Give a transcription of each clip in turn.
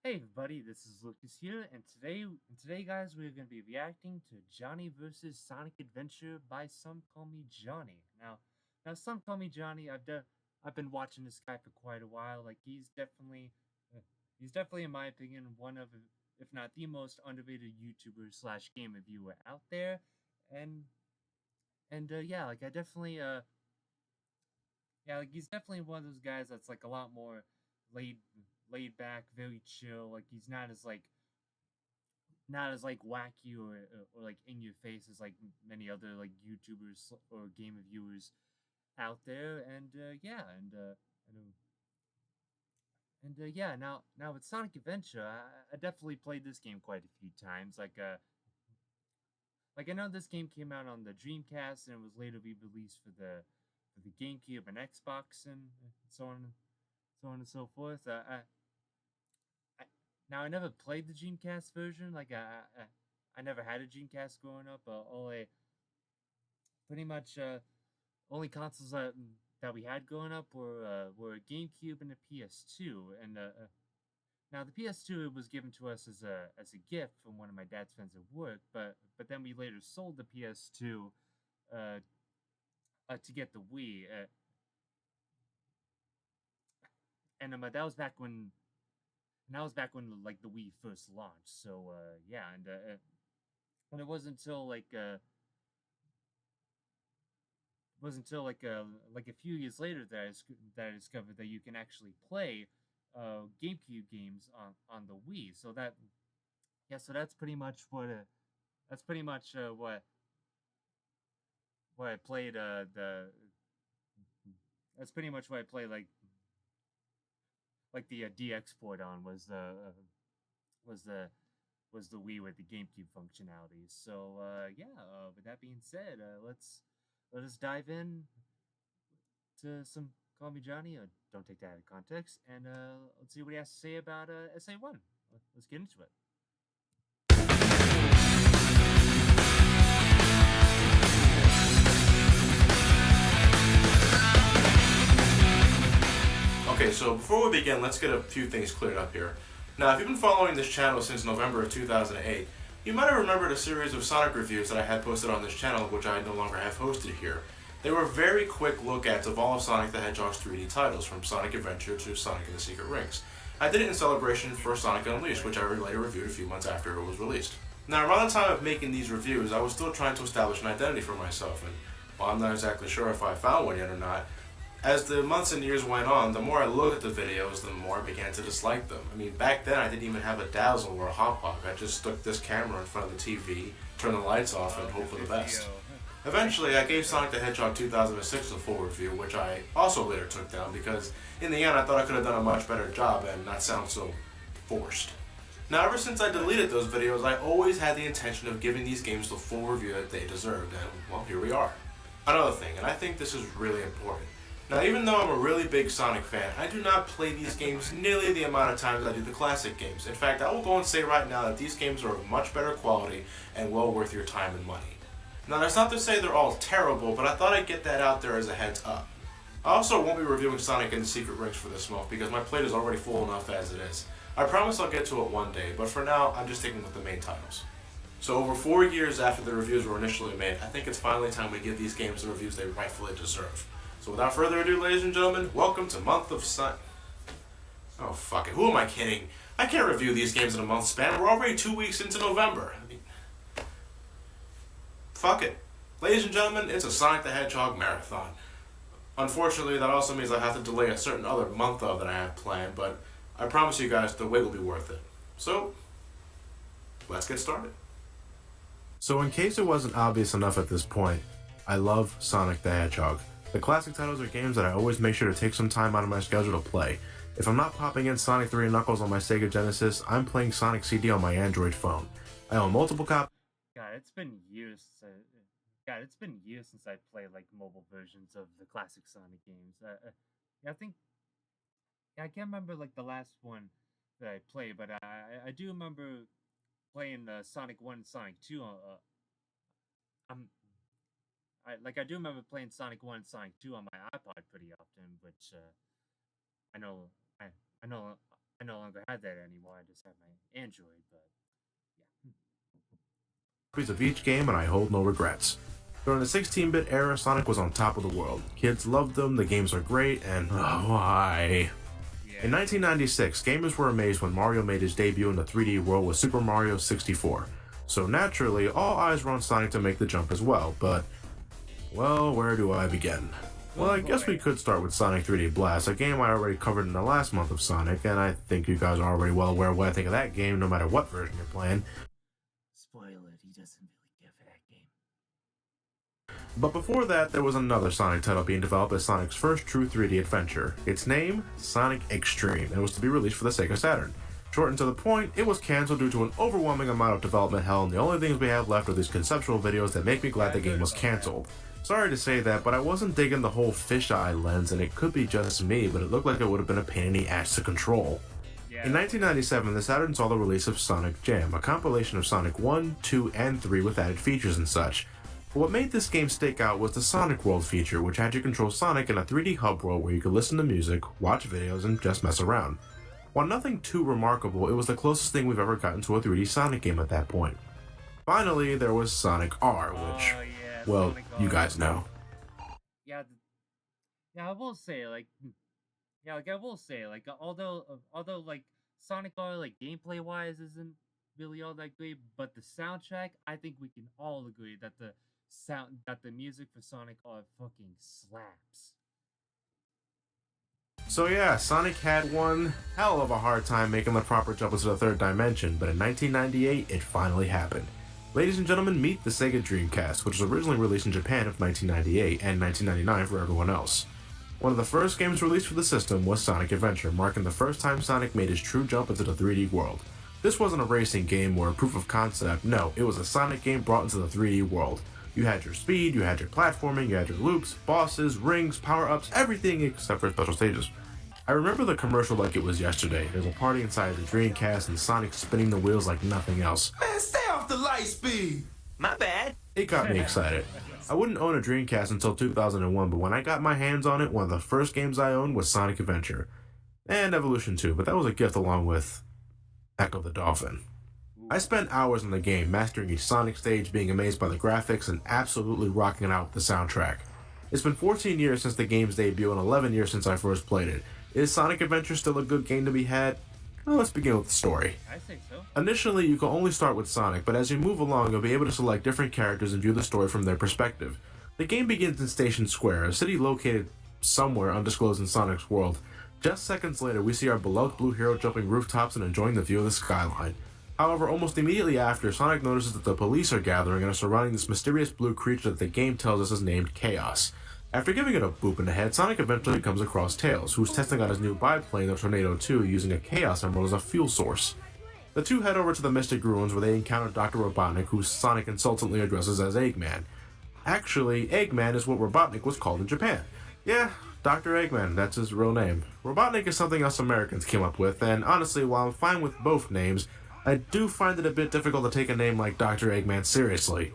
Hey everybody, this is Lucas here, and today, guys, we're gonna be reacting to Johnny versus Sonic Adventure by Some Call Me Johnny. Now, Some Call Me Johnny. I've been watching this guy for quite a while. Like he's definitely, in my opinion, one of, if not the most underrated YouTuber slash game reviewer out there. And yeah, like I definitely yeah, like he's definitely one of those guys that's like a lot more laid laid back, very chill. Like he's not as like wacky or like in your face as like many other like YouTubers or game reviewers out there. And yeah, yeah. Now with Sonic Adventure, I definitely played this game quite a few times. Like I know this game came out on the Dreamcast and it was later re-released for the GameCube and Xbox and so on and so forth. I now I never played the Dreamcast version. I never had a Dreamcast growing up. Only pretty much only consoles that we had growing up were a GameCube and a PS2. And now the PS2 was given to us as a gift from one of my dad's friends at work. But then we later sold the PS2 uh, to get the Wii. And that was back when like the Wii first launched. So yeah, and it wasn't until like a few years later that I discovered that you can actually play GameCube games on the Wii. So that's pretty much what I played the that's pretty much what I played like the DX port on was the was the Wii with the GameCube functionalities. So yeah, with that being said, let us dive in to some Call Me Johnny. Don't take that out of context, and let's see what he has to say about SA1. Let's get into it. Okay, so before we begin, let's get a few things cleared up here. Now, if you've been following this channel since November of 2008, you might have remembered a series of Sonic reviews that I had posted on this channel, which I no longer have hosted here. They were very quick look-ats of all of Sonic the Hedgehog's 3D titles, from Sonic Adventure to Sonic and the Secret Rings. I did it in celebration for Sonic Unleashed, which I later reviewed a few months after it was released. Now, around the time of making these reviews, I was still trying to establish an identity for myself, and while I'm not exactly sure if I found one yet or not, as the months and years went on, the more I looked at the videos, the more I began to dislike them. I mean, back then I didn't even have a dazzle or a hotbox. I just stuck this camera in front of the TV, turned the lights off, and hoped for the best. Eventually, I gave Sonic the Hedgehog 2006 a full review, which I also later took down because in the end I thought I could have done a much better job and not sound so forced. Now, ever since I deleted those videos, I always had the intention of giving these games the full review that they deserved, and well, here we are. Another thing, and I think this is really important. Now, even though I'm a really big Sonic fan, I do not play these games nearly the amount of times I do the classic games. In fact, I will go and say right now that these games are of much better quality and well worth your time and money. Now, that's not to say they're all terrible, but I thought I'd get that out there as a heads up. I also won't be reviewing Sonic and the Secret Rings for this month because my plate is already full enough as it is. I promise I'll get to it one day, but for now, I'm just sticking with the main titles. So over 4 years after the reviews were initially made, I think it's finally time we give these games the reviews they rightfully deserve. So without further ado, ladies and gentlemen, welcome to Month of Sun... Oh, fuck it. Who am I kidding? I can't review these games in a month span. We're already 2 weeks into November. I mean... Fuck it. Ladies and gentlemen, it's a Sonic the Hedgehog marathon. Unfortunately, that also means I have to delay a certain other month of that I have planned, but I promise you guys the wait will be worth it. So, let's get started. So in case it wasn't obvious enough at this point, I love Sonic the Hedgehog. The classic titles are games that I always make sure to take some time out of my schedule to play. If I'm not popping in Sonic 3 and Knuckles on my Sega Genesis, I'm playing Sonic CD on my Android phone. I own multiple copies. God, it's been years. God, it's been years since I played like mobile versions of the classic Sonic games. Yeah, I can't remember like the last one that I played, but I do remember playing Sonic 1 and Sonic 2 I'm I do remember playing Sonic 1 and Sonic 2 on my iPod pretty often, which I know I I no longer had that anymore. I just have my Android, but yeah. Copies of each game, and I hold no regrets. During the 16-bit era, Sonic was on top of the world. Kids loved them, the games are great, and why? Yeah. In 1996, gamers were amazed when Mario made his debut in the 3D world with Super Mario 64. So naturally, all eyes were on Sonic to make the jump as well, but, well, where do I begin? Well, I guess we could start with Sonic 3D Blast, a game I already covered in the last month of Sonic, and I think you guys are already well aware of what I think of that game, no matter what version you're playing. Spoil it, he doesn't really care for that game. But before that, there was another Sonic title being developed as Sonic's first true 3D adventure. Its name, Sonic Extreme, and was to be released for the Sega Saturn. Short and to the point, it was cancelled due to an overwhelming amount of development hell, and the only things we have left are these conceptual videos that make me glad the game was cancelled. Sorry to say that, but I wasn't digging the whole fisheye lens, and it could be just me, but it looked like it would have been a pain in the ass to control. In 1997, the Saturn saw the release of Sonic Jam, a compilation of Sonic 1, 2, and 3 with added features and such. But what made this game stick out was the Sonic World feature, which had you control Sonic in a 3D hub world where you could listen to music, watch videos, and just mess around. While nothing too remarkable, it was the closest thing we've ever gotten to a 3D Sonic game at that point. Finally, there was Sonic R, which, well, you guys know. Yeah, I will say, although like Sonic R, like gameplay wise, isn't really all that great, but the soundtrack, I think we can all agree that the music for Sonic R fucking slaps. So yeah, Sonic had one hell of a hard time making the proper jump into the third dimension, but in 1998, it finally happened. Ladies and gentlemen, meet the Sega Dreamcast, which was originally released in Japan in 1998 and 1999 for everyone else. One of the first games released for the system was Sonic Adventure, marking the first time Sonic made his true jump into the 3D world. This wasn't a racing game or a proof of concept, no, it was a Sonic game brought into the 3D world. You had your speed, you had your platforming, you had your loops, bosses, rings, power-ups, everything except for special stages. I remember the commercial like it was yesterday. There's a party inside the Dreamcast and Sonic spinning the wheels like nothing else. Man, stay off the light speed! My bad. It got me excited. I wouldn't own a Dreamcast until 2001, but when I got my hands on it, one of the first games I owned was Sonic Adventure. And Evolution 2, but that was a gift along with Echo the Dolphin. I spent hours in the game, mastering each Sonic stage, being amazed by the graphics, and absolutely rocking it out with the soundtrack. It's been 14 years since the game's debut and 11 years since I first played it. Is Sonic Adventure still a good game to be had? Well, let's begin with the story. I think so. Initially, you can only start with Sonic, but as you move along, you'll be able to select different characters and view the story from their perspective. The game begins in Station Square, a city located somewhere undisclosed in Sonic's world. Just seconds later, we see our beloved blue hero jumping rooftops and enjoying the view of the skyline. However, almost immediately after, Sonic notices that the police are gathering and are surrounding this mysterious blue creature that the game tells us is named Chaos. After giving it a boop in the head, Sonic eventually comes across Tails, who's testing out his new biplane, the Tornado 2, using a Chaos Emerald as a fuel source. The two head over to the Mystic Ruins where they encounter Dr. Robotnik, who Sonic insultantly addresses as Eggman. Actually, Eggman is what Robotnik was called in Japan. Yeah, Dr. Eggman, that's his real name. Robotnik is something us Americans came up with, and honestly, while I'm fine with both names, I do find it a bit difficult to take a name like Dr. Eggman seriously.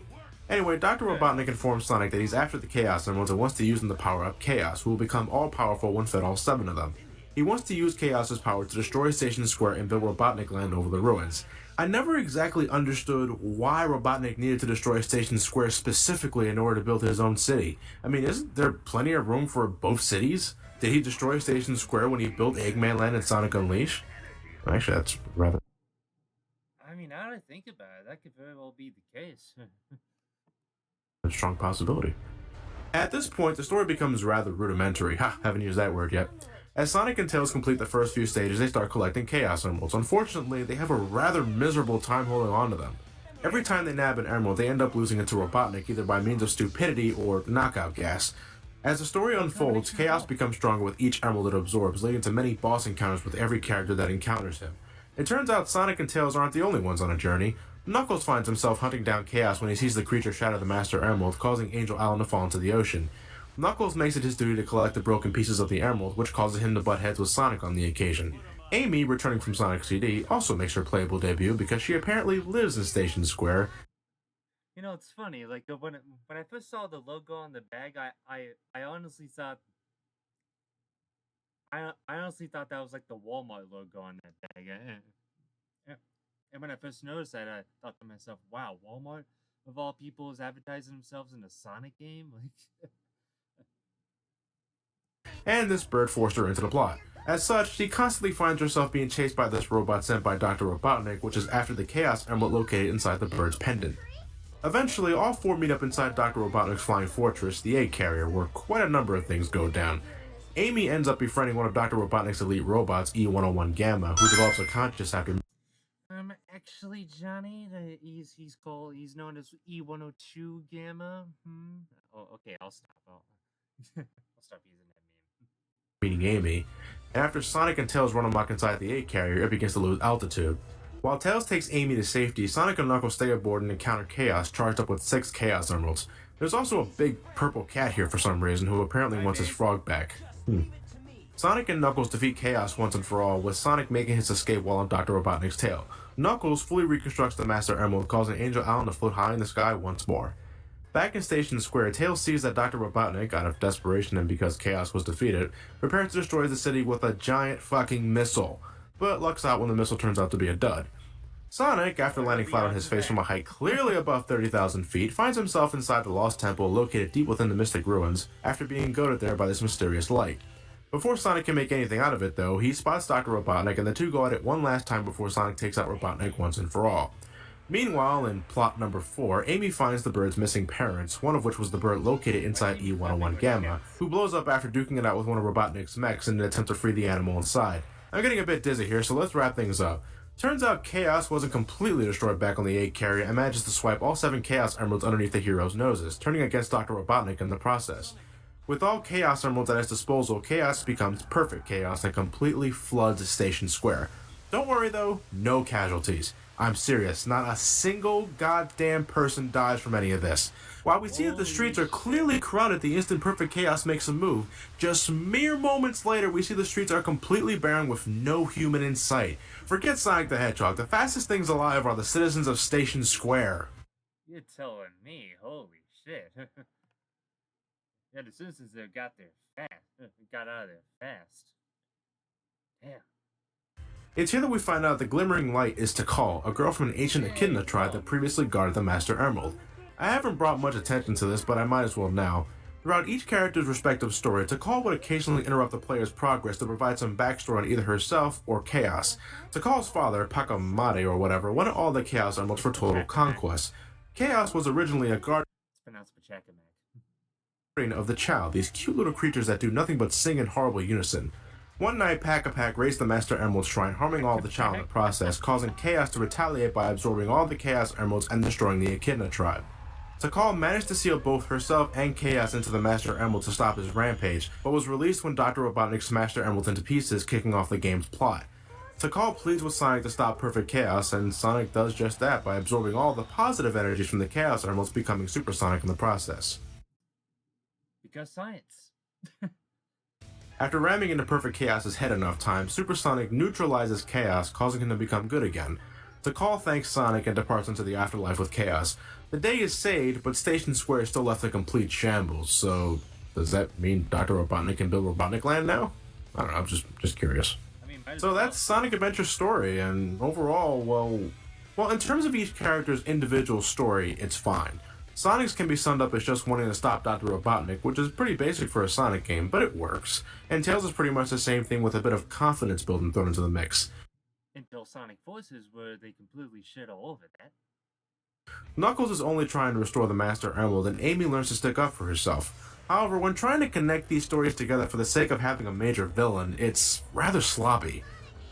Anyway, Dr. Robotnik informs Sonic that he's after the Chaos Emeralds and wants to use them to power up Chaos, who will become all-powerful when fed all 7 of them. He wants to use Chaos's power to destroy Station Square and build Robotnik Land over the ruins. I never exactly understood why Robotnik needed to destroy Station Square specifically in order to build his own city. I mean, isn't there plenty of room for both cities? Did he destroy Station Square when he built Eggman Land and Sonic Unleashed? Actually, that's rather... I mean, now that I think about it, that could very well be the case. a strong possibility. At this point, the story becomes rather rudimentary. Haven't used that word yet. As Sonic and Tails complete the first few stages, they start collecting Chaos Emeralds. Unfortunately, they have a rather miserable time holding on to them. Every time they nab an emerald, they end up losing it to Robotnik, either by means of stupidity or knockout gas. As the story unfolds, Chaos becomes stronger with each emerald it absorbs, leading to many boss encounters with every character that encounters him. It turns out Sonic and Tails aren't the only ones on a journey. Knuckles finds himself hunting down Chaos when he sees the creature shatter the Master Emerald, causing Angel Allen to fall into the ocean. Knuckles makes it his duty to collect the broken pieces of the emerald, which causes him to butt heads with Sonic on the occasion. Amy, returning from Sonic CD, also makes her playable debut because she apparently lives in Station Square. You know, it's funny, like, when I first saw the logo on the bag, I honestly thought I honestly thought that was like the Walmart logo on that bag. And when I first noticed that, I thought to myself, "Wow, Walmart of all people is advertising themselves in a Sonic game." Like, And this bird forced her into the plot. As such, she constantly finds herself being chased by this robot sent by Dr. Robotnik, which is after the Chaos Emerald located inside the bird's pendant. Eventually, all four meet up inside Dr. Robotnik's flying fortress, the egg carrier, where quite a number of things go down. Amy ends up befriending one of Dr. Robotnik's elite robots, E101 Gamma, who develops a conscience after... actually, Johnny, he's known as E102 Gamma. Oh, okay, I'll stop. I'll stop using that name. meeting Amy, and after Sonic and Tails run amok inside the egg carrier, it begins to lose altitude. While Tails takes Amy to safety, Sonic and Knuckles stay aboard and encounter Chaos, charged up with 6 Chaos Emeralds. There's also a big purple cat here for some reason, who apparently wants his frog back. Sonic and Knuckles defeat Chaos once and for all, with Sonic making his escape while on Dr. Robotnik's tail. Knuckles fully reconstructs the Master Emerald, causing Angel Island to float high in the sky once more. Back in Station Square, Tails sees that Dr. Robotnik, out of desperation and because Chaos was defeated, prepares to destroy the city with a giant fucking missile, but lucks out when the missile turns out to be a dud. Sonic, after landing flat on his face from a height clearly above 30,000 feet, finds himself inside the Lost Temple located deep within the Mystic Ruins after being goaded there by this mysterious light. Before Sonic can make anything out of it, though, he spots Dr. Robotnik and the two go at it one last time before Sonic takes out Robotnik once and for all. Meanwhile, in plot number 4, Amy finds the bird's missing parents, one of which was the bird located inside E101 Gamma, who blows up after duking it out with one of Robotnik's mechs in an attempt to free the animal inside. I'm getting a bit dizzy here, so let's wrap things up. Turns out Chaos wasn't completely destroyed back on the egg carrier and manages to swipe all 7 Chaos Emeralds underneath the hero's noses, turning against Dr. Robotnik in the process. With all Chaos Emeralds at his disposal, Chaos becomes perfect Chaos and completely floods Station Square. Don't worry though, no casualties. I'm serious, not a single goddamn person dies from any of this. While we see that the streets are clearly crowded the instant Perfect Chaos makes a move, just mere moments later we see the streets are completely barren with no human in sight. Forget Sonic the Hedgehog, the fastest things alive are the citizens of Station Square. You're telling me, holy shit. Yeah, the citizens there got out of there fast. Damn. It's here that we find out the glimmering light is Tikal, a girl from an ancient Echidna tribe that previously guarded the Master Emerald. I haven't brought much attention to this, but I might as well now. Throughout each character's respective story, Tikal would occasionally interrupt the player's progress to provide some backstory on either herself or Chaos. Tikal's father, Pakamade or whatever, wanted all the Chaos Emeralds for total conquest. Chaos was originally a guardian of the child, these cute little creatures that do nothing but sing in horrible unison. One night, Pack-a-Pack raised the Master Emerald Shrine, harming all the child in the process, causing Chaos to retaliate by absorbing all the Chaos Emeralds and destroying the Echidna tribe. Tikal managed to seal both herself and Chaos into the Master Emerald to stop his rampage, but was released when Dr. Robotnik smashed her emeralds into pieces, kicking off the game's plot. Tikal pleads with Sonic to stop Perfect Chaos, and Sonic does just that by absorbing all the positive energies from the Chaos Emeralds, becoming Super Sonic in the process. Because science. After ramming into Perfect Chaos's head enough times, Super Sonic neutralizes Chaos, causing him to become good again. Tikal thanks Sonic and departs into the afterlife with Chaos. The day is saved, but Station Square is still left in complete shambles, so does that mean Dr. Robotnik can build Robotnik Land now? I don't know, I'm just curious. So that's Sonic Adventure's story, and overall, well, in terms of each character's individual story, it's fine. Sonic's can be summed up as just wanting to stop Dr. Robotnik, which is pretty basic for a Sonic game, but it works. And Tails is pretty much the same thing with a bit of confidence building thrown into the mix. Until Sonic Forces, where they completely shit all over that. Knuckles is only trying to restore the Master Emerald, and Amy learns to stick up for herself. However, when trying to connect these stories together for the sake of having a major villain, it's rather sloppy.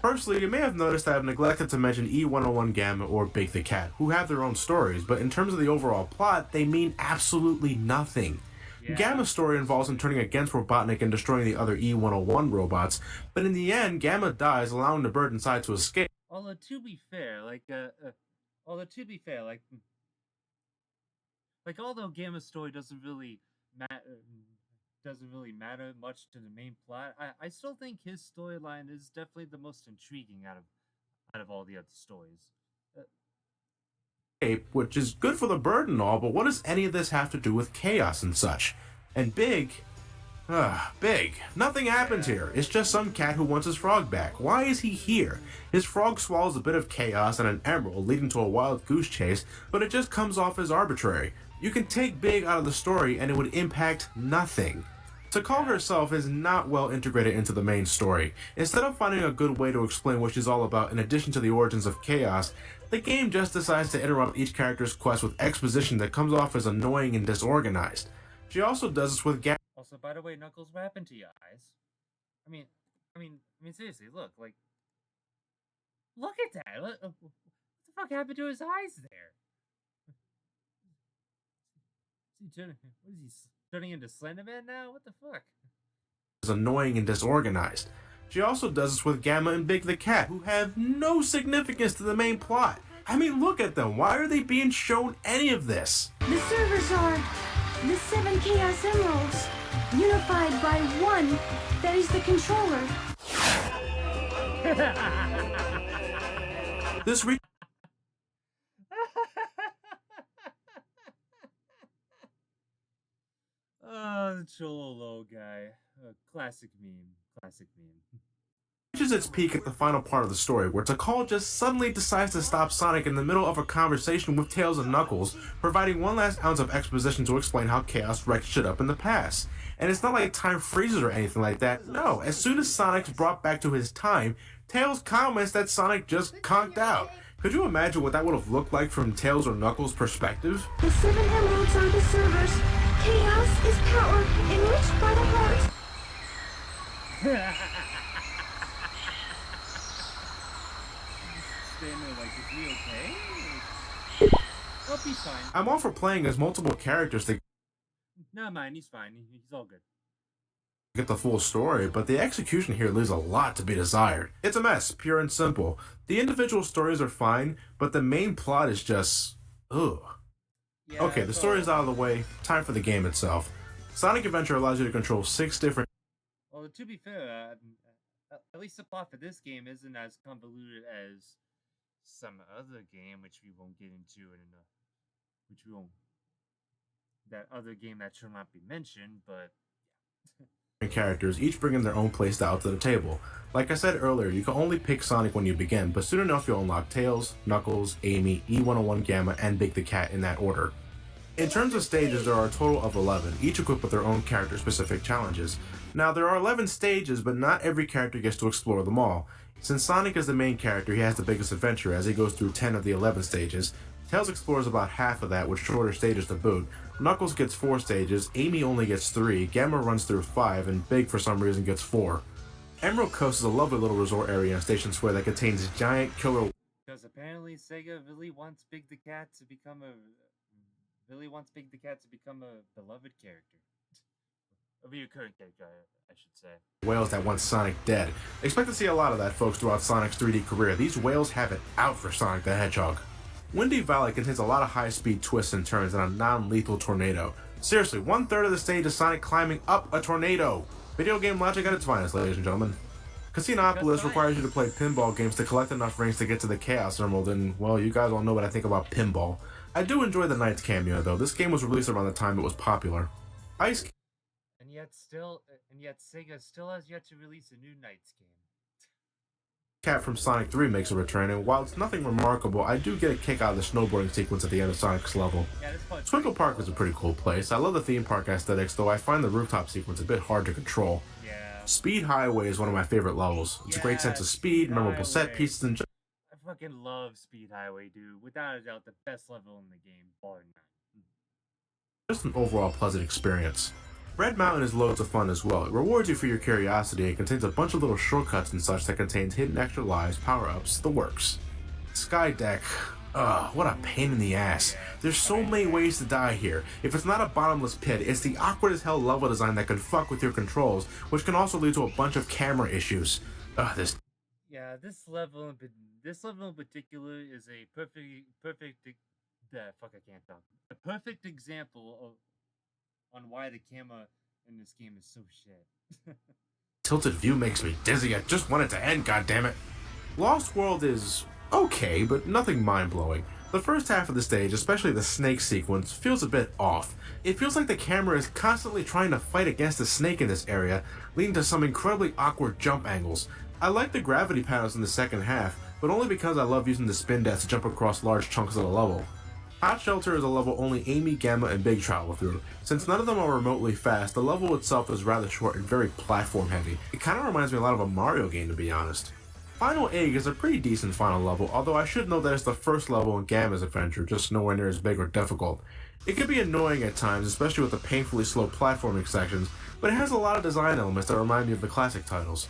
Firstly, you may have noticed that I've neglected to mention E101 Gamma or Big the Cat, who have their own stories, but in terms of the overall plot, they mean absolutely nothing. Yeah. Gamma's story involves him turning against Robotnik and destroying the other E101 robots, but in the end, Gamma dies, allowing the bird inside to escape. Although to be fair, although Gamma's story doesn't really matter much to the main plot, I still think his storyline is definitely the most intriguing out of all the other stories. Which is good for the bird and all, but what does any of this have to do with Chaos and such? And Big, Big. Nothing happens here. It's just some cat who wants his frog back. Why is he here? His frog swallows a bit of chaos and an emerald, leading to a wild goose chase, but it just comes off as arbitrary. You can take Big out of the story and it would impact nothing. Tikal herself is not well integrated into the main story. Instead of finding a good way to explain what she's all about in addition to the origins of chaos, the game just decides to interrupt each character's quest with exposition that comes off as annoying and disorganized. She also does this with Also, by the way, Knuckles, what happened to your eyes? I mean, seriously, look at that. What the fuck happened to his eyes there? What is he turning into Slenderman now? What the fuck? Is annoying and disorganized. She also does this with Gamma and Big the Cat, who have no significance to the main plot. I mean, look at them. Why are they being shown any of this? The servers are the 7 Chaos Emeralds, unified by one that is the controller. This Oh, the Chololo guy. Classic meme. reaches its peak at the final part of the story, where Tikal just suddenly decides to stop Sonic in the middle of a conversation with Tails and Knuckles, providing one last ounce of exposition to explain how Chaos wrecked shit up in the past. And it's not like time freezes or anything like that. No, as soon as Sonic's brought back to his time, Tails comments that Sonic just conked out. Could you imagine what that would have looked like from Tails or Knuckles' perspective? The 7 Emeralds are the servers. Chaos is power enriched by the heart. Standing like, is he okay? Hope he's fine. I'm all for playing as multiple characters to Never mind, he's fine. He's all good. get the full story, but the execution here leaves a lot to be desired. It's a mess, pure and simple. The individual stories are fine, but the main plot is just... ugh. Yeah, Okay, the story's out of the way. Time for the game itself. Sonic Adventure allows you to control 6 different... Well, to be fair, at least the plot for this game isn't as convoluted as some other game, which we won't get into that other game that should not be mentioned, but characters, each bringing their own playstyle to the table. Like I said earlier, you can only pick Sonic when you begin, but soon enough you'll unlock Tails, Knuckles, Amy, E101 Gamma, and Big the Cat in that order. In terms of stages, there are a total of 11, each equipped with their own character-specific challenges. Now, there are 11 stages, but not every character gets to explore them all. Since Sonic is the main character, he has the biggest adventure as he goes through 10 of the 11 stages. Tails explores about half of that with shorter stages to boot. Knuckles gets 4 stages, Amy only gets 3, Gamma runs through 5, and Big for some reason gets 4. Emerald Coast is a lovely little resort area in Station Square that contains giant killer... because apparently Sega really wants Big the Cat to become a beloved character. A recurring character, I should say. Whales that want Sonic dead. Expect to see a lot of that, folks, throughout Sonic's 3D career. These whales have it out for Sonic the Hedgehog. Windy Valley contains a lot of high-speed twists and turns and a non-lethal tornado. Seriously, 1/3 of the stage is Sonic climbing up a tornado. Video game logic at its finest, ladies and gentlemen. Casinopolis requires you to play pinball games to collect enough rings to get to the Chaos Emerald, and, well, you guys all know what I think about pinball. I do enjoy the Knights cameo, though. This game was released around the time it was popular. Ice... And yet Sega still has yet to release a new Knights game. Cat from Sonic 3 makes a return, and while it's nothing remarkable, I do get a kick out of the snowboarding sequence at the end of Sonic's level. Twinkle Park is a pretty cool place. I love the theme park aesthetics, though I find the rooftop sequence a bit hard to control. Yeah. Speed Highway is one of my favorite levels. It's a great sense of speed, memorable set pieces, and I fucking love Speed Highway, dude. Without a doubt, the best level in the game, bar none. just an overall pleasant experience. Red Mountain is loads of fun as well. It rewards you for your curiosity and contains a bunch of little shortcuts and such that contains hidden extra lives, power-ups, the works. Sky Deck. Ugh, what a pain in the ass. There's so many ways to die here. If it's not a bottomless pit, it's the awkward as hell level design that can fuck with your controls, which can also lead to a bunch of camera issues. This level in particular is a perfect example of on why the camera in this game is so shit. tilted view makes me dizzy. I just want it to end, goddammit. Lost World is okay, but nothing mind-blowing. The first half of the stage, especially the snake sequence, feels a bit off. It feels like the camera is constantly trying to fight against the snake in this area, leading to some incredibly awkward jump angles. I like the gravity panels in the second half, but only because I love using the spin dash to jump across large chunks of the level. Hot Shelter is a level only Amy, Gamma, and Big travel through. Since none of them are remotely fast, the level itself is rather short and very platform heavy. It kind of reminds me a lot of a Mario game, to be honest. Final Egg is a pretty decent final level, although I should note that it's the first level in Gamma's adventure, just nowhere near as big or difficult. It can be annoying at times, especially with the painfully slow platforming sections, but it has a lot of design elements that remind me of the classic titles.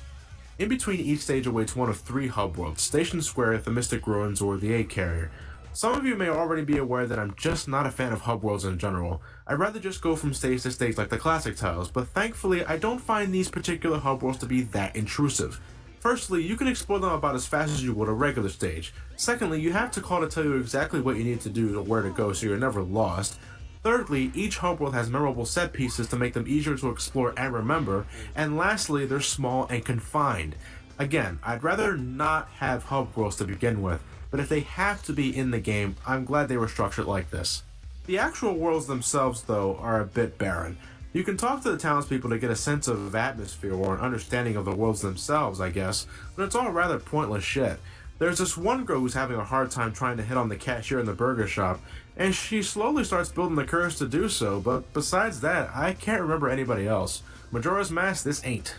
In between each stage awaits one of 3 hub worlds: Station Square, the Mystic Ruins, or the Egg Carrier. Some of you may already be aware that I'm just not a fan of hub worlds in general. I'd rather just go from stage to stage like the classic titles, but thankfully I don't find these particular hub worlds to be that intrusive. Firstly, you can explore them about as fast as you would a regular stage. Secondly, you have to call to tell you exactly what you need to do or where to go so you're never lost. Thirdly, each hub world has memorable set pieces to make them easier to explore and remember. And lastly, they're small and confined. Again, I'd rather not have hub worlds to begin with, but if they have to be in the game, I'm glad they were structured like this. The actual worlds themselves, though, are a bit barren. You can talk to the townspeople to get a sense of atmosphere or an understanding of the worlds themselves, I guess, but it's all rather pointless shit. There's this one girl who's having a hard time trying to hit on the cashier in the burger shop, and she slowly starts building the courage to do so, but besides that, I can't remember anybody else. Majora's Mask, this ain't.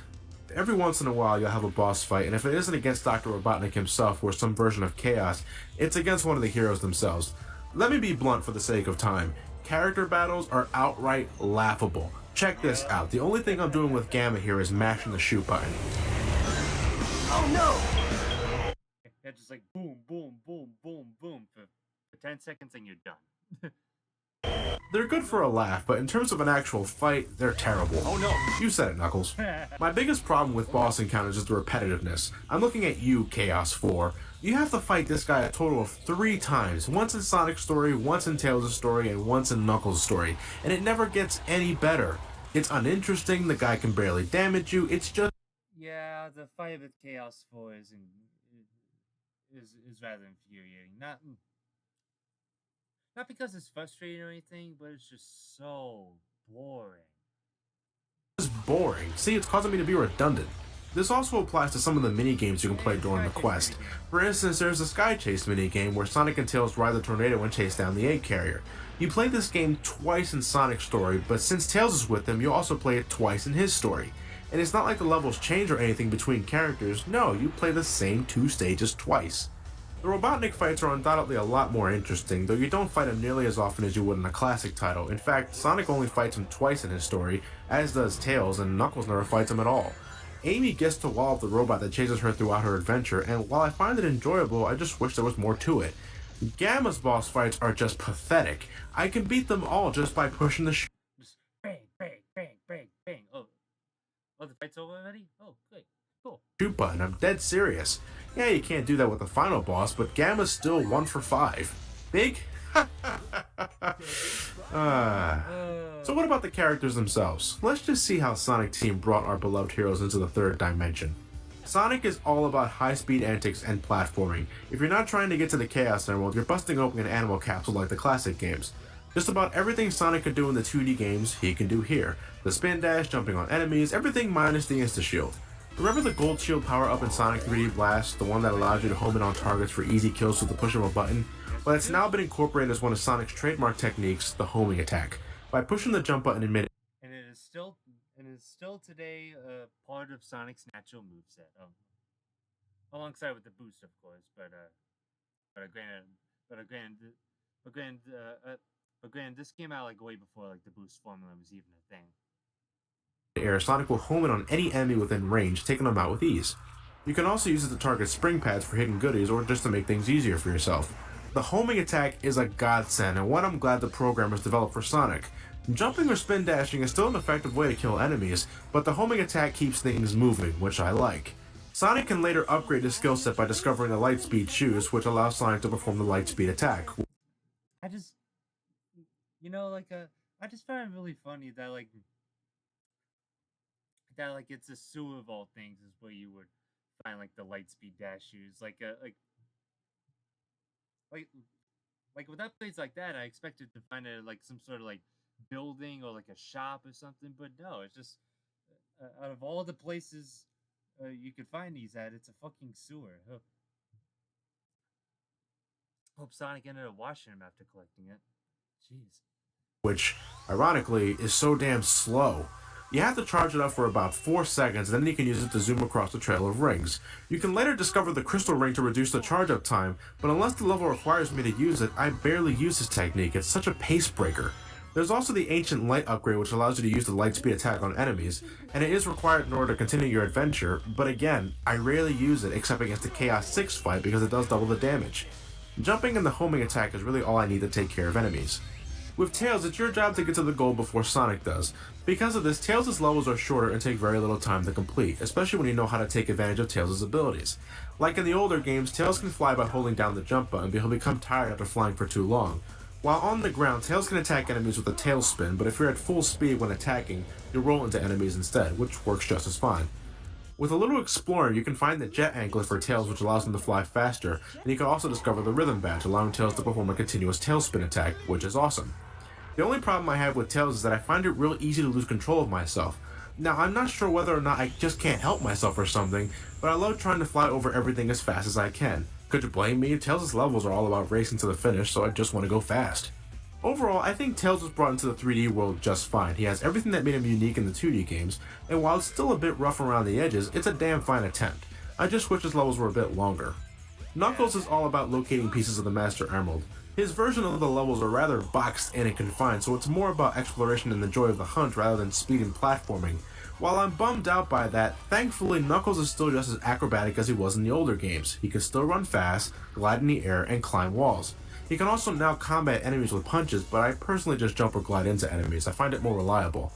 Every once in a while you'll have a boss fight, and if it isn't against Dr. Robotnik himself or some version of Chaos, it's against one of the heroes themselves. Let me be blunt for the sake of time. Character battles are outright laughable. Check this out. The only thing I'm doing with Gamma here is mashing the shoot button. Oh no! Yeah, just like boom, boom, boom, boom, boom for 10 seconds and you're done. They're good for a laugh, but in terms of an actual fight, they're terrible. Oh no! You said it, Knuckles. My biggest problem with boss encounters is the repetitiveness. I'm looking at you, Chaos 4. You have to fight this guy a total of 3 times. Once in Sonic's story, once in Tails' story, and once in Knuckles' story. And it never gets any better. It's uninteresting, the guy can barely damage you, it's just... Yeah, the fight with Chaos 4 is rather infuriating. Not because it's frustrating or anything, but it's just so boring. It's boring. See, it's causing me to be redundant. This also applies to some of the mini-games you can play during the quest. For instance, there's a Sky Chase mini-game where Sonic and Tails ride the tornado and chase down the Egg Carrier. You play this game twice in Sonic's story, but since Tails is with him, you also play it twice in his story. And it's not like the levels change or anything between characters, no, you play the same 2 stages twice. The Robotnik fights are undoubtedly a lot more interesting, though you don't fight him nearly as often as you would in a classic title. In fact, Sonic only fights him twice in his story, as does Tails, and Knuckles never fights him at all. Amy gets to wall up the robot that chases her throughout her adventure, and while I find it enjoyable, I just wish there was more to it. Gamma's boss fights are just pathetic. I can beat them all just by pushing the Just bang, bang, bang, bang, bang. Oh, the fight's over already? Oh, great. Cool. shoot button, I'm dead serious. Yeah, you can't do that with the final boss, but Gamma's still 1 for 5. Big? So what about the characters themselves? Let's just see how Sonic Team brought our beloved heroes into the 3rd dimension. Sonic is all about high-speed antics and platforming. If you're not trying to get to the Chaos Emerald, you're busting open an animal capsule like the classic games. Just about everything Sonic could do in the 2D games, he can do here. The spin dash, jumping on enemies, everything minus the insta-shield. Remember the gold shield power-up in Sonic 3D Blast, the one that allows you to home in on targets for easy kills with the push of a button? Well, it's now been incorporated as one of Sonic's trademark techniques, the homing attack. By pushing the jump button in mid- And it is still today part of Sonic's natural moveset. Alongside with the boost, of course, but granted, this came out like way before like the boost formula was even a thing. air, Sonic will home in on any enemy within range, taking them out with ease. You can also use it to target spring pads for hidden goodies or just to make things easier for yourself. The homing attack is a godsend, and one I'm glad the programmers developed for Sonic. Jumping or spin dashing is still an effective way to kill enemies, but the homing attack keeps things moving, which I like. Sonic can later upgrade his skill set by discovering the Lightspeed shoes, which allows Sonic to perform the Lightspeed attack. I just find it really funny that it's a sewer of all things is where you would find like the Lightspeed dash shoes, like like with upgrades like that, I expected to find it like some sort of like building or like a shop or something, but no, it's just out of all the places you could find these at, it's a fucking sewer. Hope Sonic ended up washing him after collecting it. Jeez. Which, ironically, is so damn slow. You have to charge it up for about 4 seconds, and then you can use it to zoom across the trail of rings. You can later discover the crystal ring to reduce the charge up time, but unless the level requires me to use it, I barely use this technique. It's such a pace breaker. There's also the Ancient Light upgrade, which allows you to use the light speed attack on enemies, and it is required in order to continue your adventure, but again, I rarely use it except against the Chaos 6 fight because it does double the damage. Jumping and the homing attack is really all I need to take care of enemies. With Tails, it's your job to get to the goal before Sonic does. Because of this, Tails' levels are shorter and take very little time to complete, especially when you know how to take advantage of Tails' abilities. Like in the older games, Tails can fly by holding down the jump button, but he'll become tired after flying for too long. While on the ground, Tails can attack enemies with a tail spin, but if you're at full speed when attacking, you'll roll into enemies instead, which works just as fine. With a little exploring, you can find the jet anklet for Tails, which allows him to fly faster, and you can also discover the rhythm badge, allowing Tails to perform a continuous tailspin attack, which is awesome. The only problem I have with Tails is that I find it real easy to lose control of myself. Now, I'm not sure whether or not I just can't help myself or something, but I love trying to fly over everything as fast as I can. Could you blame me? Tails' levels are all about racing to the finish, so I just want to go fast. Overall, I think Tails was brought into the 3D world just fine. He has everything that made him unique in the 2D games, and while it's still a bit rough around the edges, it's a damn fine attempt. I just wish his levels were a bit longer. Knuckles is all about locating pieces of the Master Emerald. His version of the levels are rather boxed in and confined, so it's more about exploration and the joy of the hunt rather than speed and platforming. While I'm bummed out by that, thankfully Knuckles is still just as acrobatic as he was in the older games. He can still run fast, glide in the air, and climb walls. He can also now combat enemies with punches, but I personally just jump or glide into enemies. I find it more reliable.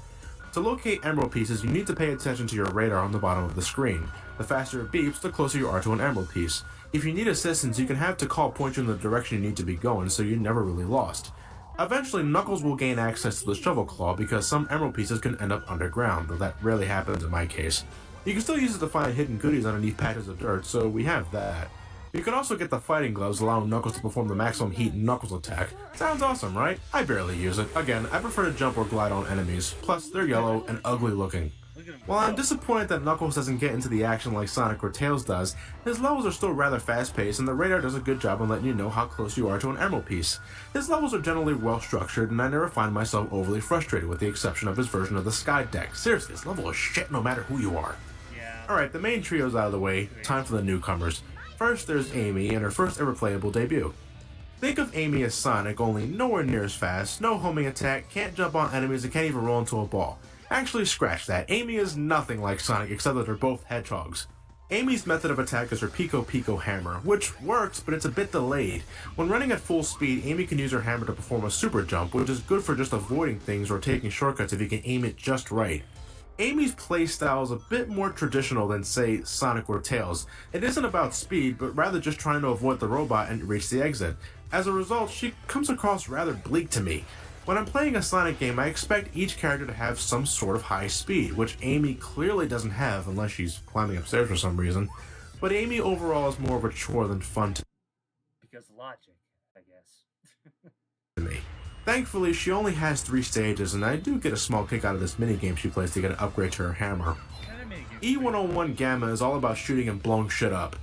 To locate emerald pieces, you need to pay attention to your radar on the bottom of the screen. The faster it beeps, the closer you are to an emerald piece. If you need assistance, you can have Tikal point you in the direction you need to be going, so you're never really lost. Eventually, Knuckles will gain access to the shovel claw because some emerald pieces can end up underground, though that rarely happens in my case. You can still use it to find hidden goodies underneath patches of dirt, so we have that. You can also get the fighting gloves, allowing Knuckles to perform the maximum heat Knuckles attack. Sounds awesome, right? I barely use it. Again, I prefer to jump or glide on enemies, plus they're yellow and ugly looking. While I'm disappointed that Knuckles doesn't get into the action like Sonic or Tails does, his levels are still rather fast-paced and the radar does a good job on letting you know how close you are to an emerald piece. His levels are generally well-structured and I never find myself overly frustrated with the exception of his version of the Sky Deck. Seriously, this level is shit no matter who you are. Alright, the main trio's out of the way, time for the newcomers. First, there's Amy and her first ever playable debut. Think of Amy as Sonic, only nowhere near as fast, no homing attack, can't jump on enemies, and can't even roll into a ball. Actually, scratch that. Amy is nothing like Sonic except that they're both hedgehogs. Amy's method of attack is her Pico Pico hammer, which works, but it's a bit delayed. When running at full speed, Amy can use her hammer to perform a super jump, which is good for just avoiding things or taking shortcuts if you can aim it just right. Amy's playstyle is a bit more traditional than, say, Sonic or Tails. It isn't about speed, but rather just trying to avoid the robot and reach the exit. As a result, she comes across rather bleak to me. When I'm playing a Sonic game, I expect each character to have some sort of high speed, which Amy clearly doesn't have unless she's climbing upstairs for some reason. But Amy overall is more of a chore than fun to Because logic, I guess. me. Thankfully, she only has 3 stages, and I do get a small kick out of this minigame she plays to get an upgrade to her hammer. E101 Gamma is all about shooting and blowing shit up.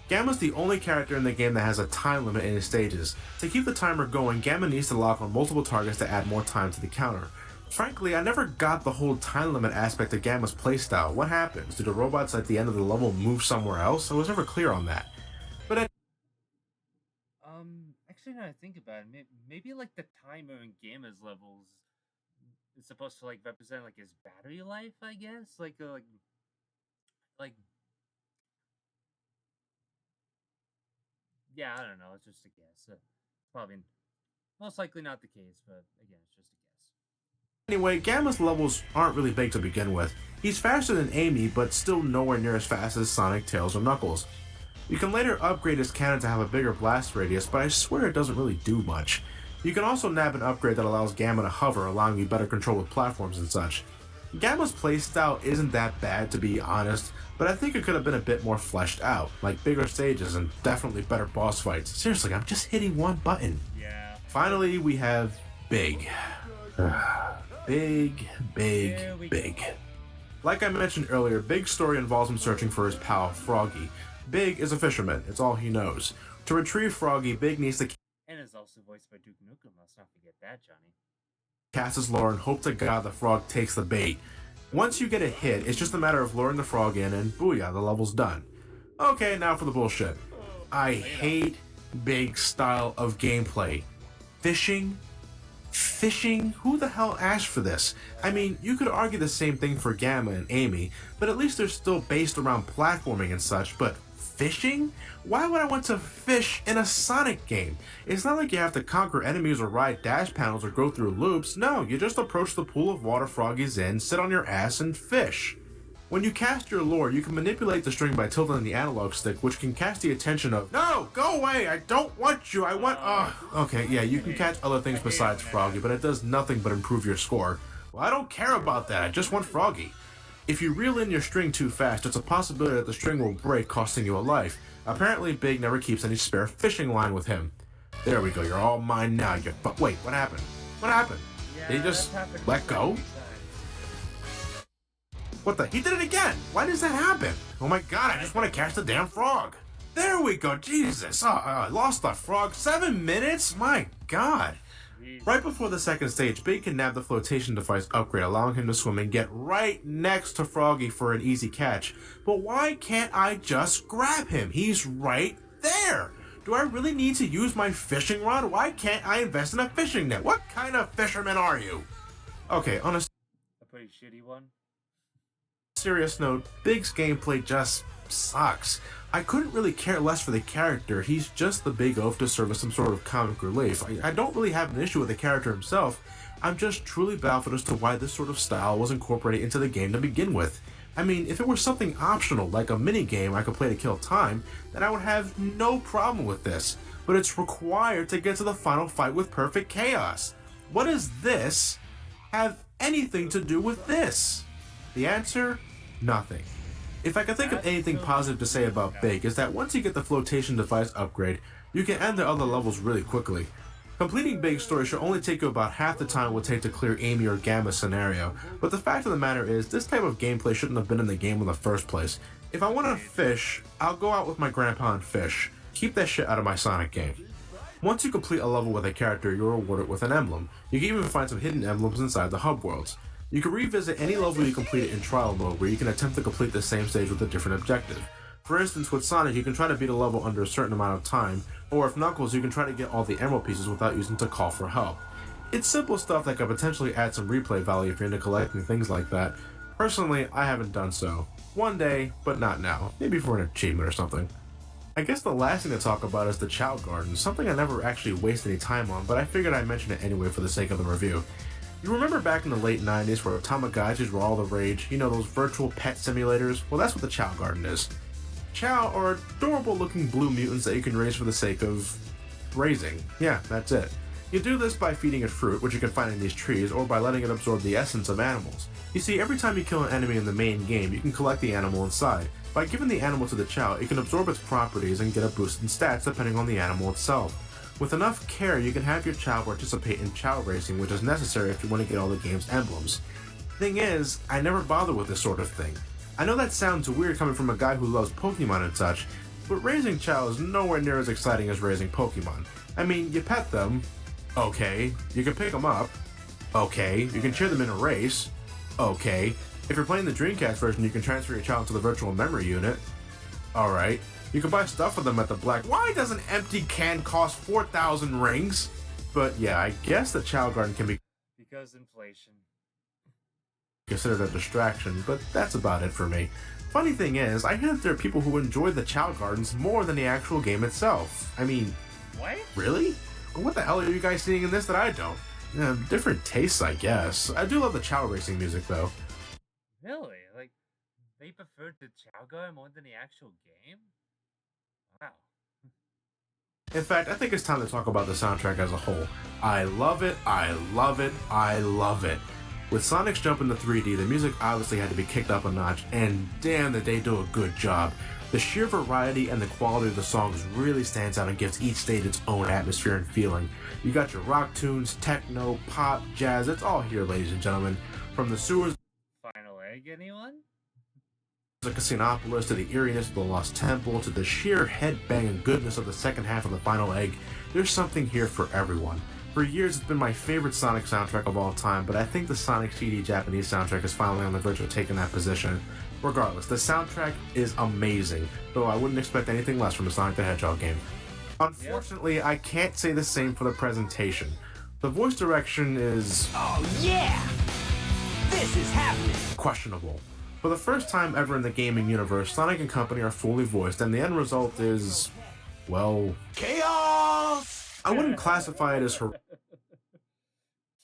Gamma's the only character in the game that has a time limit in his stages. To keep the timer going, Gamma needs to lock on multiple targets to add more time to the counter. Frankly, I never got the whole time limit aspect of Gamma's playstyle. What happens? Do the robots at the end of the level move somewhere else? I was never clear on that. Actually, now I think about it, maybe like the timer in Gamma's levels is supposed to like represent like his battery life, I guess. Like, yeah, I don't know. It's just a guess. Probably most likely not the case, but again, it's just a guess. Anyway, Gamma's levels aren't really big to begin with. He's faster than Amy, but still nowhere near as fast as Sonic, Tails, or Knuckles. You can later upgrade his cannon to have a bigger blast radius, but I swear it doesn't really do much. You can also nab an upgrade that allows Gamma to hover, allowing you better control with platforms and such. Gamma's playstyle isn't that bad, to be honest, but I think it could have been a bit more fleshed out, like bigger stages and definitely better boss fights. Seriously, I'm just hitting one button. Yeah. Finally, we have Big. Big. Like I mentioned earlier, Big's story involves him searching for his pal, Froggy. Big is a fisherman, it's all he knows. To retrieve Froggy, Big needs to And is also voiced by Duke Nukem, let's not forget that, Johnny. cast his lure and hope to God the frog takes the bait. Once you get a hit, it's just a matter of luring the frog in and booyah, the level's done. Okay, now for the bullshit. I hate Big's style of gameplay. Fishing? Who the hell asked for this? I mean, you could argue the same thing for Gamma and Amy, but at least they're still based around platforming and such, but fishing? Why would I want to fish in a Sonic game? It's not like you have to conquer enemies or ride dash panels or go through loops. No, you just approach the pool of water Froggy's in, sit on your ass, and fish. When you cast your lure, you can manipulate the string by tilting the analog stick, which can catch the attention of, no, go away, I don't want you, I want, okay, yeah, you can catch other things besides Froggy, but it does nothing but improve your score. Well, I don't care about that, I just want Froggy. If you reel in your string too fast, it's a possibility that the string will break, costing you a life. Apparently, Big never keeps any spare fishing line with him. There we go, you're all mine now, wait, what happened? What happened? Did he just let go? What the? He did it again! Why does that happen? Oh my god, I just want to catch the damn frog! There we go, Jesus! I lost the frog. 7 minutes? My god! Right before the second stage, Big can nab the flotation device upgrade, allowing him to swim and get right next to Froggy for an easy catch. But why can't I just grab him? He's right there! Do I really need to use my fishing rod? Why can't I invest in a fishing net? What kind of fisherman are you? Okay, on a pretty shitty one. serious note, Big's gameplay just sucks. I couldn't really care less for the character. He's just the big oaf to serve as some sort of comic relief. I don't really have an issue with the character himself. I'm just truly baffled as to why this sort of style was incorporated into the game to begin with. I mean, if it were something optional, like a mini-game I could play to kill time, then I would have no problem with this. But it's required to get to the final fight with perfect chaos. What does this have anything to do with this? The answer? Nothing. If I could think of anything positive to say about Big, is that once you get the flotation device upgrade, you can end the other levels really quickly. Completing Big's story should only take you about half the time it would take to clear Amy or Gamma's scenario, but the fact of the matter is, this type of gameplay shouldn't have been in the game in the first place. If I want to fish, I'll go out with my grandpa and fish. Keep that shit out of my Sonic game. Once you complete a level with a character, you're rewarded with an emblem. You can even find some hidden emblems inside the hub worlds. You can revisit any level you completed in trial mode, where you can attempt to complete the same stage with a different objective. For instance, with Sonic, you can try to beat a level under a certain amount of time, or with Knuckles, you can try to get all the emerald pieces without using to call for help. It's simple stuff that could potentially add some replay value if you're into collecting things like that. Personally, I haven't done so. One day, but not now. Maybe for an achievement or something. I guess the last thing to talk about is the Chow Garden, something I never actually waste any time on, but I figured I'd mention it anyway for the sake of the review. You remember back in the late 90s where Tamagotchis were all the rage? You know, those virtual pet simulators? Well, that's what the Chow Garden is. Chow are adorable looking blue mutants that you can raise for the sake of raising. Yeah, that's it. You do this by feeding it fruit, which you can find in these trees, or by letting it absorb the essence of animals. You see, every time you kill an enemy in the main game, you can collect the animal inside. By giving the animal to the Chow, it can absorb its properties and get a boost in stats depending on the animal itself. With enough care, you can have your Chow participate in Chow racing, which is necessary if you want to get all the game's emblems. Thing is, I never bother with this sort of thing. I know that sounds weird coming from a guy who loves Pokemon and such, but raising Chow is nowhere near as exciting as raising Pokemon. I mean, you pet them, okay, you can pick them up, okay, you can cheer them in a race, okay, if you're playing the Dreamcast version, you can transfer your Chow into the virtual memory unit, alright. You can buy stuff with them at the Black. Why does an empty can cost 4,000 rings? But yeah, I guess the Chow Garden can be Because inflation. considered a distraction, but that's about it for me. Funny thing is, I hear that there are people who enjoy the Chow Gardens more than the actual game itself. I mean, What? really? What the hell are you guys seeing in this that I don't? Different tastes, I guess. I do love the Chow racing music, though. Really? Like, they preferred the Chow Garden more than the actual game? Wow. In fact, I think it's time to talk about the soundtrack as a whole. I love it, I love it, I love it. With Sonic's jump into 3D, the music obviously had to be kicked up a notch, and damn that they do a good job. The sheer variety and the quality of the songs really stands out and gives each stage its own atmosphere and feeling. You got your rock tunes, techno, pop, jazz, it's all here, ladies and gentlemen. From the sewers Final egg, anyone? of Casinopolis to the eeriness of the Lost Temple to the sheer head-banging goodness of the second half of the Final Egg, there's something here for everyone. For years, it's been my favorite Sonic soundtrack of all time, but I think the Sonic CD Japanese soundtrack is finally on the verge of taking that position. Regardless, the soundtrack is amazing, though I wouldn't expect anything less from a Sonic the Hedgehog game. Unfortunately, I can't say the same for the presentation. The voice direction is... Oh yeah! This is happening! questionable. For the first time ever in the gaming universe, Sonic and company are fully voiced, and the end result is... well... Chaos! I wouldn't classify it as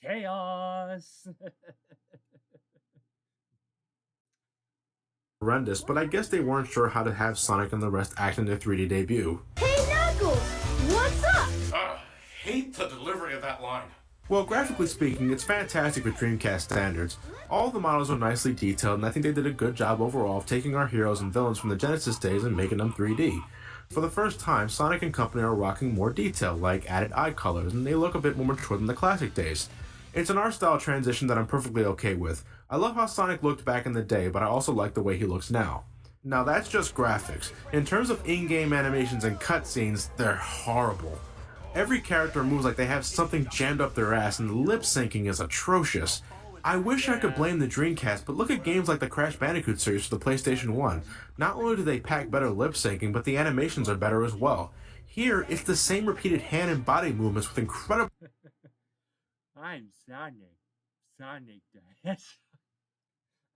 Chaos! horrendous, but I guess they weren't sure how to have Sonic and the rest act in their 3D debut. Hey, Knuckles! What's up? Hate the delivery of that line. Well, graphically speaking, it's fantastic with Dreamcast standards. All the models are nicely detailed, and I think they did a good job overall of taking our heroes and villains from the Genesis days and making them 3D. For the first time, Sonic and company are rocking more detail, like added eye colors, and they look a bit more mature than the classic days. It's an art style transition that I'm perfectly okay with. I love how Sonic looked back in the day, but I also like the way he looks now. Now that's just graphics. In terms of in-game animations and cutscenes, they're horrible. Every character moves like they have something jammed up their ass, and the lip syncing is atrocious. I wish I could blame the Dreamcast, but look at games like the Crash Bandicoot series for the PlayStation 1. Not only do they pack better lip syncing, but the animations are better as well. Here, it's the same repeated hand and body movements with incredible... I'm Sonic. Sonic the Hedgehog.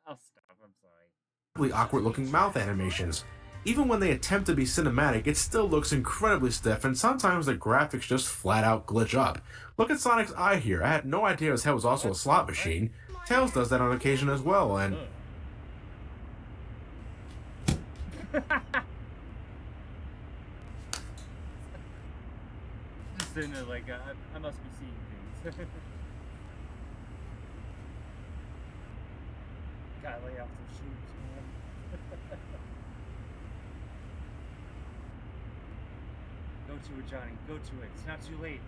I'll stop, I'm sorry. awkward looking mouth animations. Even when they attempt to be cinematic, it still looks incredibly stiff, and sometimes the graphics just flat out glitch up. Look at Sonic's eye here. I had no idea his head was also a slot machine. Tails does that on occasion as well, and... Just sitting there like, I must be seeing things. Gotta lay off the shoes, man. Go to it, Johnny. Go to it. It's not too late.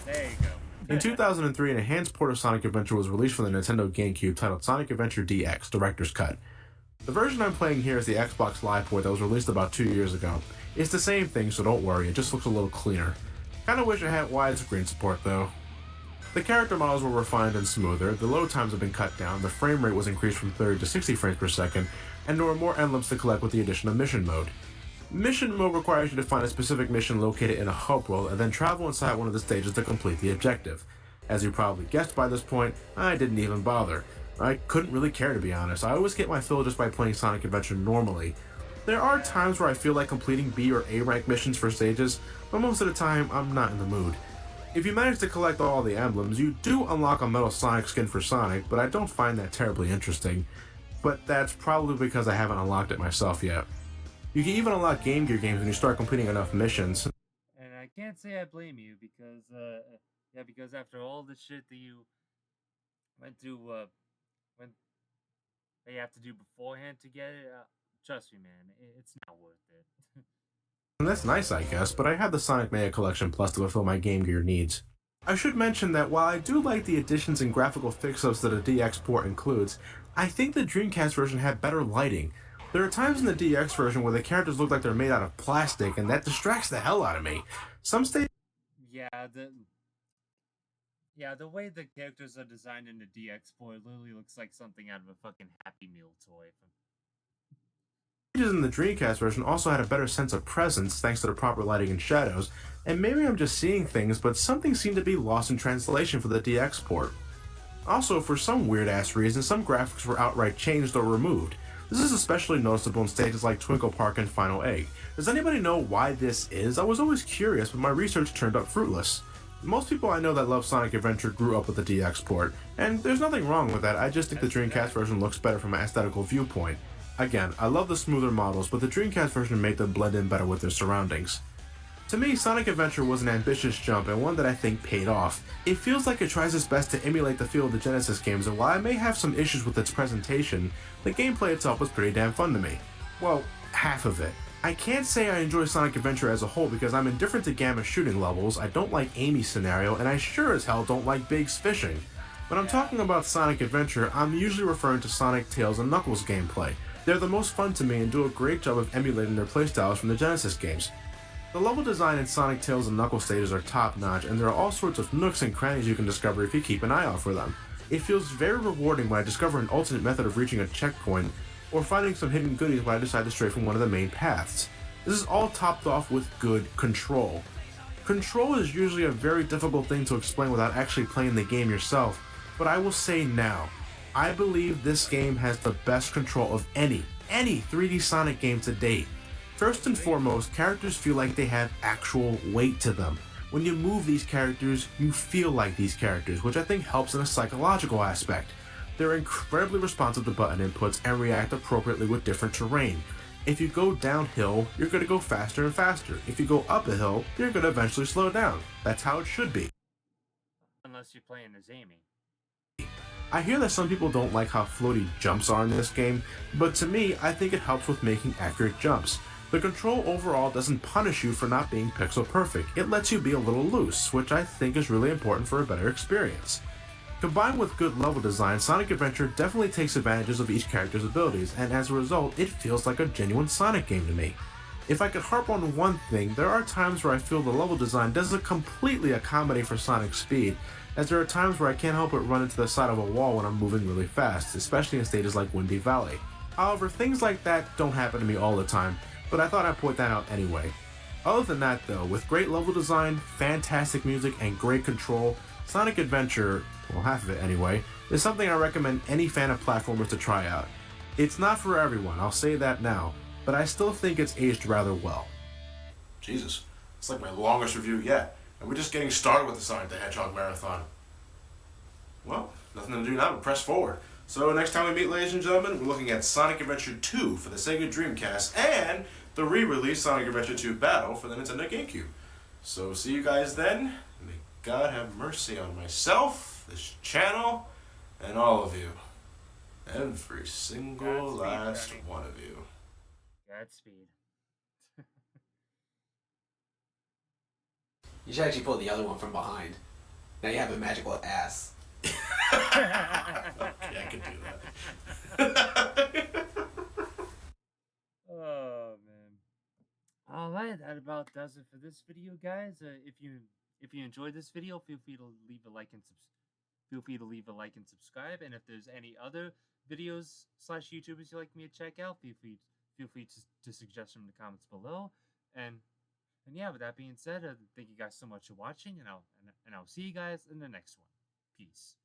There you go. In 2003, an enhanced port of Sonic Adventure was released for the Nintendo GameCube titled Sonic Adventure DX Director's Cut. The version I'm playing here is the Xbox Live port that was released about 2 years ago. It's the same thing, so don't worry, it just looks a little cleaner. Kinda wish it had widescreen support though. The character models were refined and smoother, the load times have been cut down, the frame rate was increased from 30 to 60 frames per second, and there were more emblems to collect with the addition of Mission Mode. Mission Mode requires you to find a specific mission located in a hub world and then travel inside one of the stages to complete the objective. As you probably guessed by this point, I didn't even bother. I couldn't really care, to be honest. I always get my fill just by playing Sonic Adventure normally. There are times where I feel like completing B or A rank missions for stages, but most of the time I'm not in the mood. If you manage to collect all the emblems, you do unlock a Metal Sonic skin for Sonic, but I don't find that terribly interesting. But that's probably because I haven't unlocked it myself yet. You can even unlock Game Gear games when you start completing enough missions. And I can't say I blame you because, because after all the shit that you went through, when they have to do beforehand to get it, trust me, man, it's not worth it. And that's nice, I guess, but I have the Sonic Mania Collection Plus to fulfill my Game Gear needs. I should mention that while I do like the additions and graphical fix-ups that a DX port includes, I think the Dreamcast version had better lighting. There are times in the DX version where the characters look like they're made out of plastic, and that distracts the hell out of me. Some stages... the way the characters are designed in the DX port literally looks like something out of a fucking Happy Meal toy. In the Dreamcast version also had a better sense of presence thanks to the proper lighting and shadows, and maybe I'm just seeing things, but something seemed to be lost in translation for the DX port. Also, for some weird-ass reason, some graphics were outright changed or removed. This is especially noticeable in stages like Twinkle Park and Final Egg. Does anybody know why this is? I was always curious, but my research turned up fruitless. Most people I know that love Sonic Adventure grew up with the DX port, and there's nothing wrong with that, I just think the Dreamcast version looks better from an aesthetical viewpoint. Again, I love the smoother models, but the Dreamcast version made them blend in better with their surroundings. To me, Sonic Adventure was an ambitious jump and one that I think paid off. It feels like it tries its best to emulate the feel of the Genesis games, and while I may have some issues with its presentation, the gameplay itself was pretty damn fun to me. Well, half of it. I can't say I enjoy Sonic Adventure as a whole because I'm indifferent to Gamma shooting levels, I don't like Amy's scenario, and I sure as hell don't like Big's fishing. When I'm talking about Sonic Adventure, I'm usually referring to Sonic, Tails, and Knuckles gameplay. They're the most fun to me and do a great job of emulating their playstyles from the Genesis games. The level design in Sonic, Tails, and Knuckles stages are top-notch, and there are all sorts of nooks and crannies you can discover if you keep an eye out for them. It feels very rewarding when I discover an alternate method of reaching a checkpoint, or finding some hidden goodies when I decide to stray from one of the main paths. This is all topped off with good control. Control is usually a very difficult thing to explain without actually playing the game yourself, but I will say now, I believe this game has the best control of any 3D Sonic game to date. First and foremost, characters feel like they have actual weight to them. When you move these characters, you feel like these characters, which I think helps in a psychological aspect. They're incredibly responsive to button inputs and react appropriately with different terrain. If you go downhill, you're going to go faster and faster. If you go up a hill, you're going to eventually slow down. That's how it should be. Unless you're playing as Amy. I hear that some people don't like how floaty jumps are in this game, but to me, I think it helps with making accurate jumps. The control overall doesn't punish you for not being pixel perfect. It lets you be a little loose, which I think is really important for a better experience. Combined with good level design, Sonic Adventure definitely takes advantages of each character's abilities, and as a result, it feels like a genuine Sonic game to me. If I could harp on one thing, there are times where I feel the level design doesn't completely accommodate for Sonic's speed, as there are times where I can't help but run into the side of a wall when I'm moving really fast, especially in stages like Windy Valley. However, things like that don't happen to me all the time, but I thought I'd point that out anyway. Other than that though, with great level design, fantastic music, and great control, Sonic Adventure, well half of it anyway, is something I recommend any fan of platformers to try out. It's not for everyone, I'll say that now, but I still think it's aged rather well. Jesus, it's like my longest review yet, and we're just getting started with the Sonic the Hedgehog Marathon. Well, nothing to do now but press forward. So next time we meet, ladies and gentlemen, we're looking at Sonic Adventure 2 for the Sega Dreamcast, and the re-released Sonic Adventure 2 Battle for the Nintendo GameCube. So see you guys then. May God have mercy on myself, this channel, and all of you. Every single last one of you. Godspeed. You should actually pull the other one from behind. Now you have a magical ass. Okay, I can do that. Oh man. Alright, that about does it for this video, guys. If you enjoyed this video, feel free to leave a like and subscribe. And if there's any other videos / YouTubers you'd like me to check out, feel free to suggest them in the comments below. And yeah, with that being said, thank you guys so much for watching, and I'll see you guys in the next one. Peace.